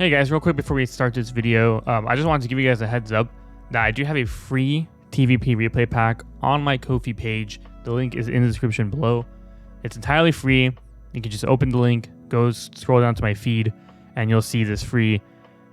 Hey guys, real quick before we start this video, I just wanted to give you guys a heads up that I do have a free TVP replay pack on my Ko-fi page. The link is in the description below. It's entirely free. You can just open the link, scroll down to my feed, and you'll see this free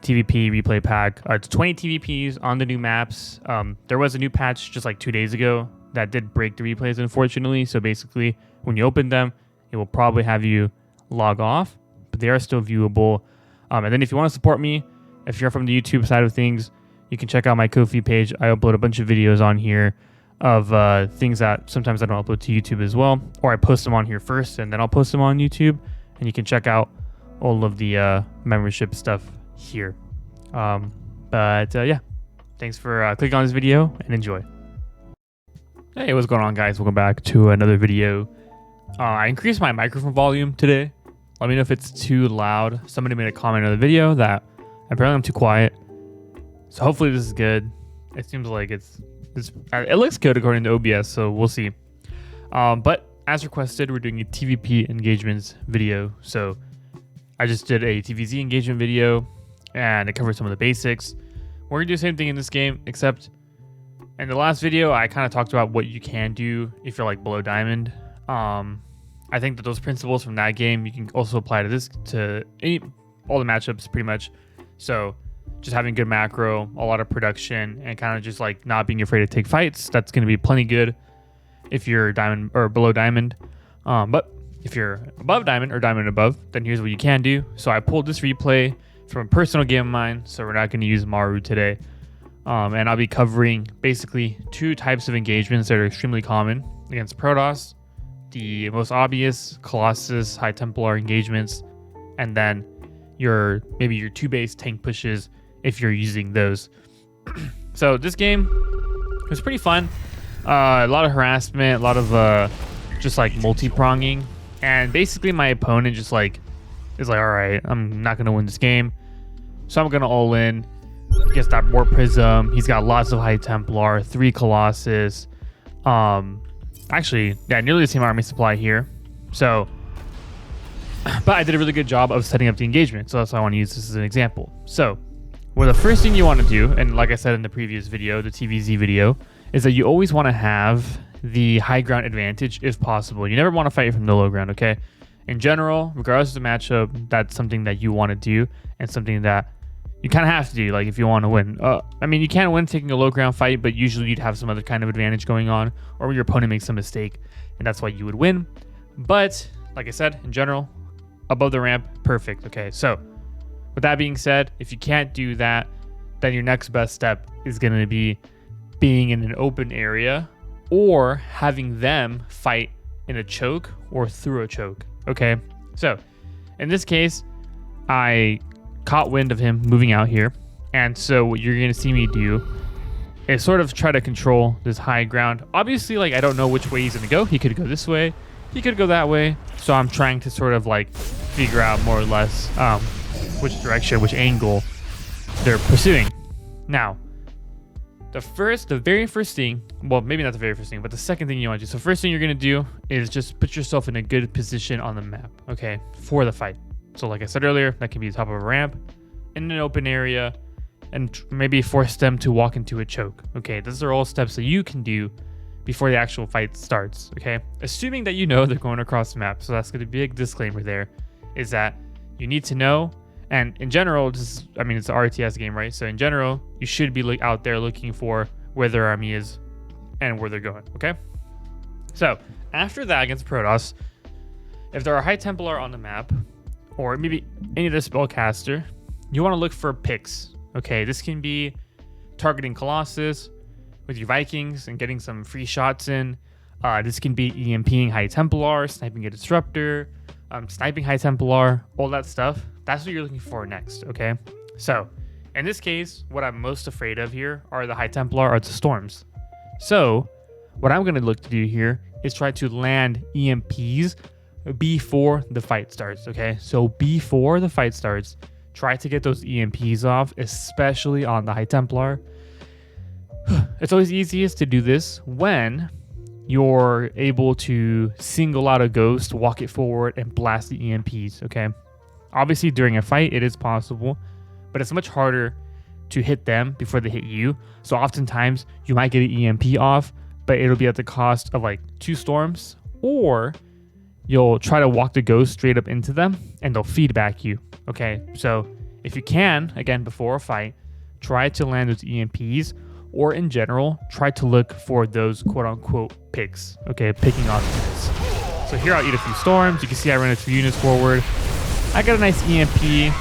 TVP replay pack. It's 20 TVPs on the new maps. There was a new patch just like 2 days ago that did break the replays, unfortunately. So basically, when you open them, it will probably have you log off, but they are still viewable. And then if you want to support me, if you're from the YouTube side of things, you can check out my Ko-fi page. I upload a bunch of videos on here of things that sometimes I don't upload to YouTube as well, or I post them on here first and then I'll post them on YouTube, and you can check out all of the membership stuff here. Yeah, thanks for clicking on this video and enjoy. Hey, what's going on, guys? Welcome back to another video. I increased my microphone volume today. Let me know if it's too loud. Somebody made a comment on the video that apparently I'm too quiet. So hopefully this is good. It seems like it looks good according to OBS, so we'll see. But as requested, we're doing a TVP engagements video. So I just did a TVZ engagement video and it covered some of the basics. We're gonna do the same thing in this game, except in the last video, I kind of talked about what you can do if you're like below diamond. I think that those principles from that game, you can also apply to this, all the matchups pretty much. So just having good macro, a lot of production, and kind of just like not being afraid to take fights. That's going to be plenty good if you're diamond or below diamond. But if you're above diamond or diamond above, then here's what you can do. So I pulled this replay from a personal game of mine. So we're not going to use Maru today. And I'll be covering basically two types of engagements that are extremely common against Protoss. The most obvious Colossus, High Templar engagements, and then maybe your 2-base tank pushes if you're using those. So this game was pretty fun. A lot of harassment, a lot of just like multi-pronging, and basically my opponent just like is like, all right, I'm not gonna win this game, so I'm gonna all in. Gets that Warp Prism. He's got lots of High Templar, 3 Colossus. Actually, yeah, nearly the same army supply here. So, but I did a really good job of setting up the engagement. So that's why I want to use this as an example. So, well, the first thing you want to do, and like I said in the previous video, the TVZ video, is that you always want to have the high ground advantage if possible. You never want to fight from the low ground, okay? In general, regardless of the matchup, that's something that you want to do and something that you kind of have to do, like, if you want to win. I mean, you can't win taking a low ground fight, but usually you'd have some other kind of advantage going on, or your opponent makes a mistake, and that's why you would win. But, like I said, in general, above the ramp, perfect. Okay, so with that being said, if you can't do that, then your next best step is going to be being in an open area or having them fight in a choke or through a choke. Okay, so in this case, I caught wind of him moving out here, and so what you're gonna see me do is sort of try to control this high ground. Obviously, like, I don't know which way he's gonna go. He could go this way, he could go that way, so I'm trying to sort of like figure out more or less which direction, which angle they're pursuing. Now, the very first thing, well, maybe not the very first thing, but the second thing you want to do. So first thing you're gonna do is just put yourself in a good position on the map, okay, for the fight. So like I said earlier, that can be the top of a ramp, in an open area, and maybe force them to walk into a choke. Okay, those are all steps that you can do before the actual fight starts, okay? Assuming that you know they're going across the map. So that's going to be a disclaimer there, is that you need to know. And in general, it's an RTS game, right? So in general, you should be out there looking for where their army is and where they're going, okay? So after that, against Protoss, if there are High Templar on the map, or maybe any of the Spellcaster, you want to look for picks. Okay, this can be targeting Colossus with your Vikings and getting some free shots in. This can be EMPing High Templar, sniping a Disruptor, sniping High Templar, all that stuff. That's what you're looking for next, okay? So, in this case, what I'm most afraid of here are the High Templar or the Storms. So, what I'm going to look to do here is try to land EMPs before the fight starts, okay? So before the fight starts, try to get those EMPs off, especially on the High Templar. It's always easiest to do this when you're able to single out a ghost, walk it forward, and blast the EMPs, okay? Obviously, during a fight, it is possible, but it's much harder to hit them before they hit you. So oftentimes you might get an EMP off, but it'll be at the cost of like 2 storms, or you'll try to walk the ghost straight up into them and they'll feedback you. Okay, so if you can, again, before a fight, try to land those EMPs, or in general, try to look for those quote unquote picks. Okay, picking off units. So here I'll eat a few storms. You can see I ran a few units forward. I got a nice EMP.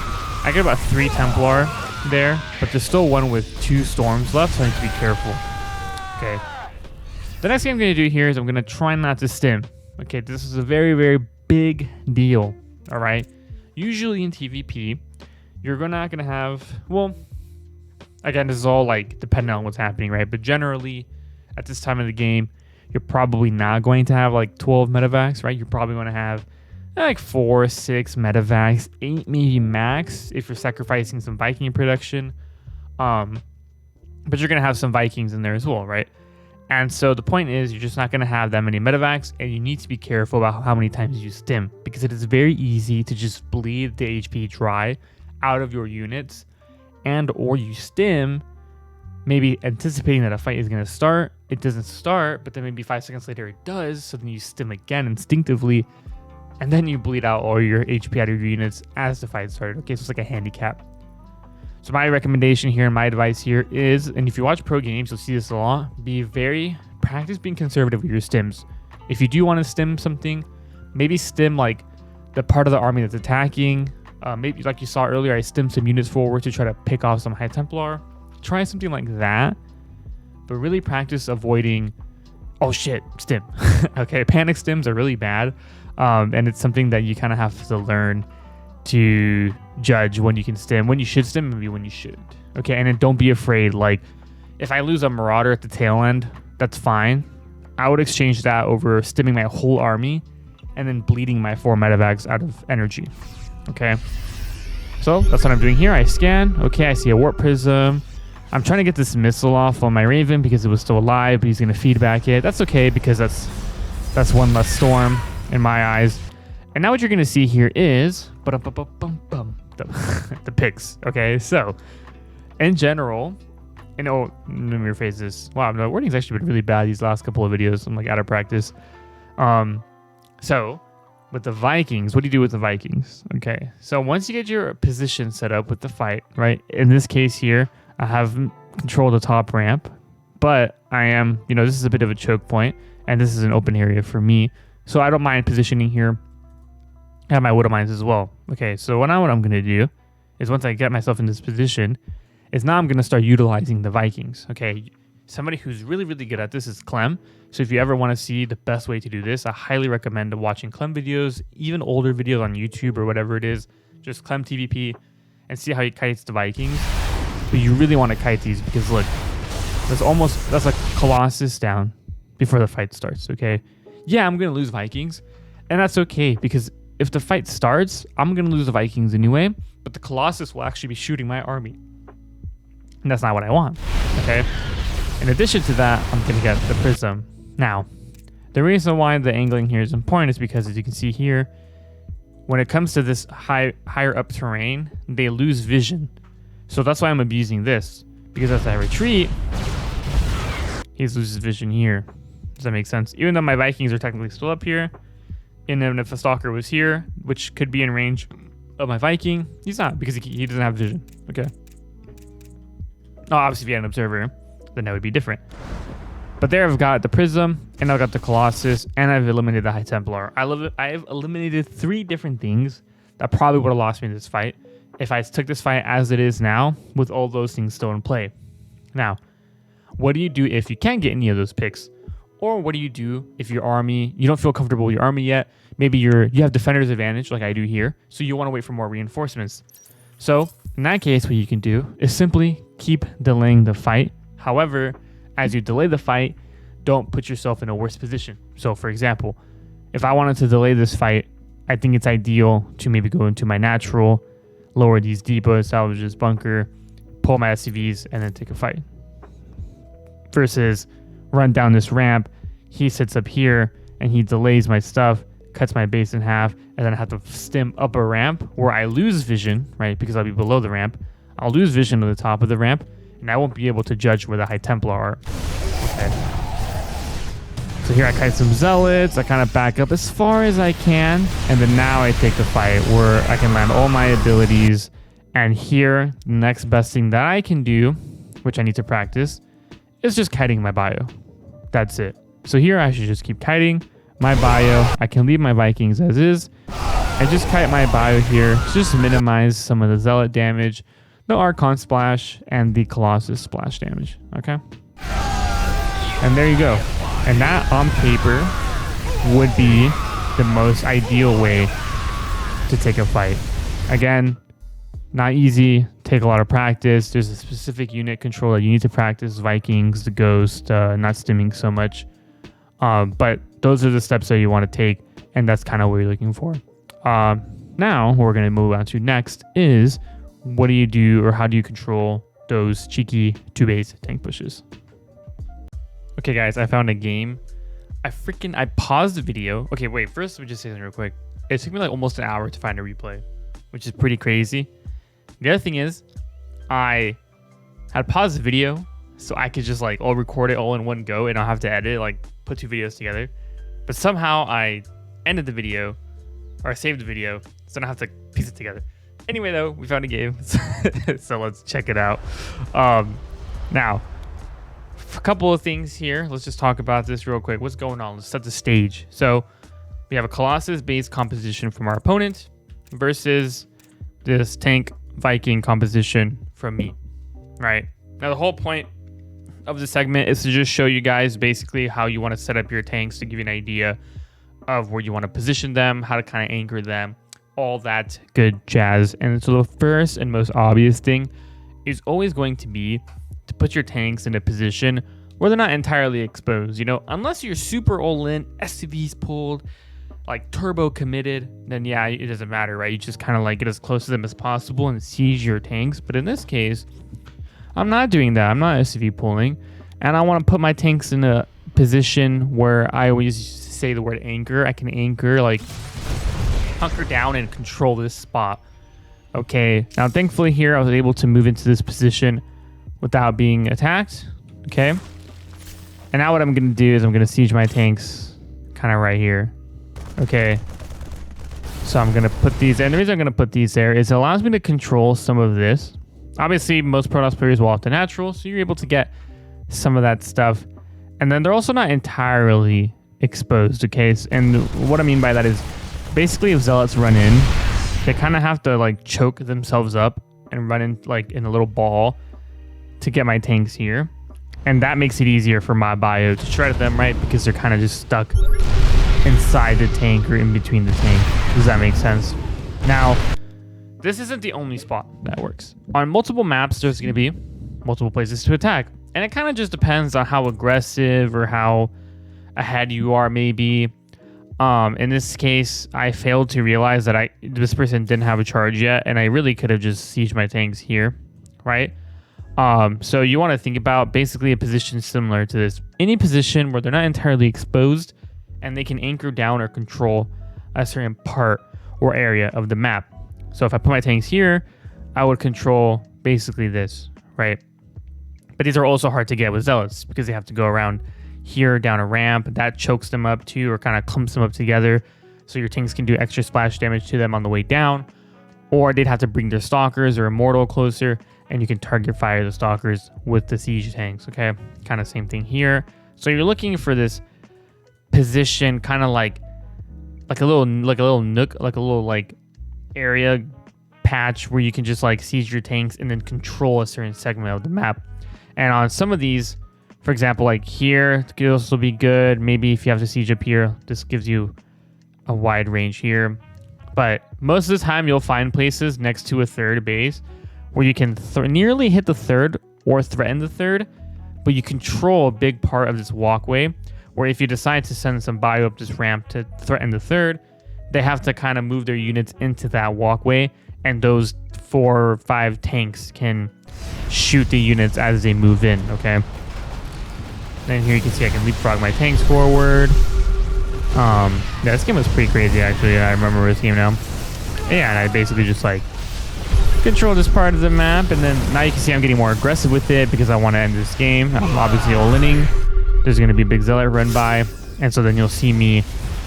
I got about 3 Templar there, but there's still one with 2 storms left, so I need to be careful. Okay. The next thing I'm going to do here is I'm going to try not to stim. Okay, this is a very, very big deal. All right. Usually in TVP, you're not going to have, well, again, this is all like depending on what's happening, right? But generally, at this time of the game, you're probably not going to have like 12 medevacs, right? You're probably going to have like 4, 6 medevacs, 8 maybe max if you're sacrificing some Viking production. But you're going to have some Vikings in there as well, right? And so the point is, you're just not going to have that many medevacs, and you need to be careful about how many times you stim, because it is very easy to just bleed the HP dry out of your units, and or you stim maybe anticipating that a fight is going to start. It doesn't start, but then maybe 5 seconds later it does, so then you stim again instinctively, and then you bleed out all your HP out of your units as the fight started. Okay, so it's like a handicap. So my recommendation here and my advice here is, and if you watch pro games, you'll see this a lot, practice being conservative with your stims. If you do want to stim something, maybe stim like the part of the army that's attacking. Maybe like you saw earlier, I stimmed some units forward to try to pick off some High Templar. Try something like that, but really practice avoiding, oh shit, stim. Okay, panic stims are really bad, and it's something that you kind of have to learn to judge when you can stim, when you should stim, maybe when you shouldn't. Okay, and then don't be afraid. Like, if I lose a Marauder at the tail end, that's fine. I would exchange that over stimming my whole army and then bleeding my 4 medevacs out of energy. Okay, so that's what I'm doing here. I scan. Okay, I see a warp prism. I'm trying to get this missile off on my Raven because it was still alive, but he's going to feedback it. That's okay, because that's one less storm in my eyes. And now what you're going to see here is the picks. Okay, so in general, let me rephrase this. Wow, the wording's actually been really bad these last couple of videos. I'm like out of practice. So with the Vikings, what do you do with the Vikings? Okay, so once you get your position set up with the fight, right? In this case here, I have control of the top ramp, but I am, this is a bit of a choke point, and this is an open area for me. So I don't mind positioning here. I have my Wood of Mines as well. Okay, so what I'm going to do is, once I get myself in this position, is now I'm going to start utilizing the Vikings. Okay, somebody who's really, really good at this is Clem. So if you ever want to see the best way to do this, I highly recommend watching Clem videos, even older videos on YouTube or whatever it is. Just Clem TVP and see how he kites the Vikings. But you really want to kite these because look, that's a Colossus down before the fight starts. Okay, yeah, I'm going to lose Vikings, and that's okay, because if the fight starts, I'm going to lose the Vikings anyway, but the Colossus will actually be shooting my army. And that's not what I want, okay? In addition to that, I'm going to get the Prism. Now, the reason why the angling here is important is because, as you can see here, when it comes to this higher up terrain, they lose vision. So that's why I'm abusing this, because as I retreat, he loses vision here. Does that make sense? Even though my Vikings are technically still up here, and then if a Stalker was here, which could be in range of my Viking, he's not, because he doesn't have vision. Okay. Oh, obviously if you had an Observer, then that would be different. But there I've got the Prism, and I've got the Colossus, and I've eliminated the High Templar. I have eliminated 3 different things that probably would have lost me this fight if I took this fight as it is now, with all those things still in play. Now, what do you do if you can't get any of those picks? Or what do you do if your army, you don't feel comfortable with your army yet? Maybe you have defender's advantage like I do here, so you want to wait for more reinforcements. So in that case, what you can do is simply keep delaying the fight. However, as you delay the fight, don't put yourself in a worse position. So for example, if I wanted to delay this fight, I think it's ideal to maybe go into my natural, lower these depots, salvage this bunker, pull my SCVs, and then take a fight. Versus run down this ramp, he sits up here, and he delays my stuff, cuts my base in half, and then I have to stim up a ramp where I lose vision, right, because I'll be below the ramp. I'll lose vision of the top of the ramp, and I won't be able to judge where the High Templar are. Okay. So here I kite some Zealots, I kind of back up as far as I can, and then now I take the fight where I can land all my abilities. And here, the next best thing that I can do, which I need to practice, is just kiting my bio. That's it. So here I should just keep kiting my bio. I can leave my Vikings as is, and just kite my bio here, just minimize some of the Zealot damage, the Archon splash, and the Colossus splash damage, okay? And there you go. And that, on paper, would be the most ideal way to take a fight. Again, not easy, take a lot of practice. There's a specific unit control that you need to practice, Vikings, the Ghost, not stimming so much. But those are the steps that you want to take, and that's kind of what you're looking for. Now, what we're going to move on to next is, what do you do, or how do you control those cheeky 2-base tank pushes? Okay, guys, I found a game. I paused the video. Okay, wait, first let me just say something real quick. It took me like almost an hour to find a replay, which is pretty crazy. The other thing is, I had paused the video so I could just like all record it all in one go and I'll have to edit, like put 2 videos together. But somehow I ended the video, or I saved the video, so I don't have to piece it together. Anyway, though, we found a game, so let's check it out. Now, a couple of things here. Let's just talk about this real quick. What's going on? Let's set the stage. So we have a Colossus-based composition from our opponent versus this tank Viking composition from me, right? Now, the whole point of the segment is to just show you guys basically how you want to set up your tanks, to give you an idea of where you want to position them, how to kind of anchor them, all that good jazz. And so the first and most obvious thing is always going to be to put your tanks in a position where they're not entirely exposed. You know, unless you're super all-in, SCVs pulled, like turbo committed, then yeah, it doesn't matter, right? You just kind of like get as close to them as possible and siege your tanks. But in this case, I'm not doing that. I'm not SCV pulling, and I want to put my tanks in a position where I always say the word anchor. I can anchor, like hunker down and control this spot. Okay, now thankfully here I was able to move into this position without being attacked. Okay, and now what I'm gonna do is I'm gonna siege my tanks kind of right here. Okay, so I'm gonna put these, and the reason I'm gonna put these there is it allows me to control some of this. Obviously, most Protoss players will have the natural, so you're able to get some of that stuff, and then they're also not entirely exposed. Okay, and what I mean by that is basically if Zealots run in, they kind of have to like choke themselves up and run in like in a little ball to get my tanks here, and that makes it easier for my bio to shred them, right? Because they're kind of just stuck inside the tank or in between the tank. Does that make sense? Now, this isn't the only spot that works. On multiple maps, there's going to be multiple places to attack, and it kind of just depends on how aggressive or how ahead you are, maybe. In this case, I failed to realize that this person didn't have a charge yet, and I really could have just sieged my tanks here, right? So you want to think about basically a position similar to this. Any position where they're not entirely exposed and they can anchor down or control a certain part or area of the map. So if I put my tanks here, I would control basically this, right? But these are also hard to get with Zealots because they have to go around here down a ramp. That chokes them up too, or kind of clumps them up together. So your tanks can do extra splash damage to them on the way down. Or they'd have to bring their Stalkers or Immortal closer, and you can target fire the Stalkers with the siege tanks, okay? Kind of same thing here. So you're looking for this position, kind of like a little nook, like a little like area patch where you can just like siege your tanks and then control a certain segment of the map. And on some of these, for example, like here, it could also be good. Maybe if you have to siege up here, this gives you a wide range here. But most of the time, you'll find places next to a third base where you can nearly hit the third or threaten the third, but you control a big part of this walkway, where if you decide to send some bio up this ramp to threaten the third, they have to kind of move their units into that walkway, and those 4 or 5 tanks can shoot the units as they move in, okay? Then here you can see I can leapfrog my tanks forward. Yeah, this game was pretty crazy, actually. I remember this game now. Yeah, and I basically just like control this part of the map, and then now you can see I'm getting more aggressive with it because I want to end this game. I'm obviously all-inning. There's going to be a big zealot run by, and so then you'll see me.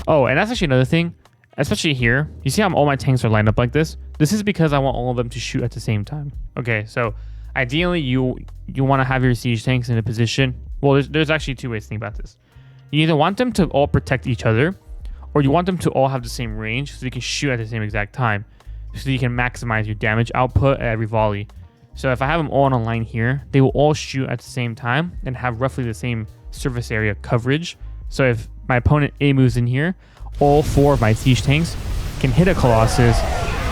Oh, and that's actually another thing, especially here. You see how all my tanks are lined up like this? This is because I want all of them to shoot at the same time. Okay, so ideally you want to have your siege tanks in a position. Well, there's actually two ways to think about this. You either want them to all protect each other, or you want them to all have the same range so you can shoot at the same exact time, so you can maximize your damage output at every volley. So if I have them all on a line here, they will all shoot at the same time and have roughly the same surface area coverage. So if my opponent A moves in here, all 4 of my siege tanks can hit a Colossus,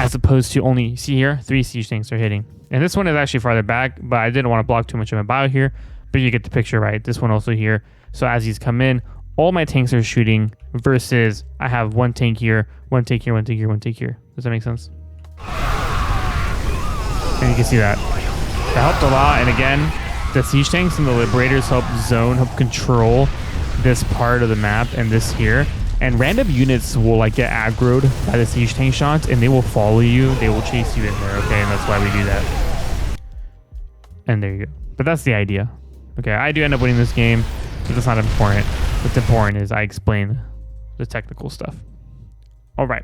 as opposed to only, see here, 3 siege tanks are hitting. And this one is actually farther back, but I didn't want to block too much of my bio here, but you get the picture, right? This one also here. So as these come in, all my tanks are shooting versus I have 1 tank here, 1 tank here, 1 tank here, 1 tank here. Does that make sense? And you can see that. That helped a lot. And again, the siege tanks and the liberators help control this part of the map and this here. And random units will like get aggroed by the siege tank shots, and they will follow you. They will chase you in there, okay? And that's why we do that. And there you go. But that's the idea. Okay, I do end up winning this game, but that's not important. What's important is I explain the technical stuff. All right.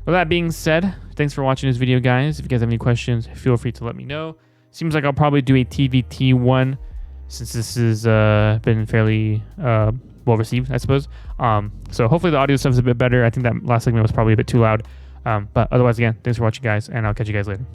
With that being said, thanks for watching this video, guys. If you guys have any questions, feel free to let me know. Seems like I'll probably do a TVT one since this has been fairly well received, I suppose. So hopefully the audio stuff is a bit better. I think that last segment was probably a bit too loud. But otherwise, again, thanks for watching, guys, and I'll catch you guys later.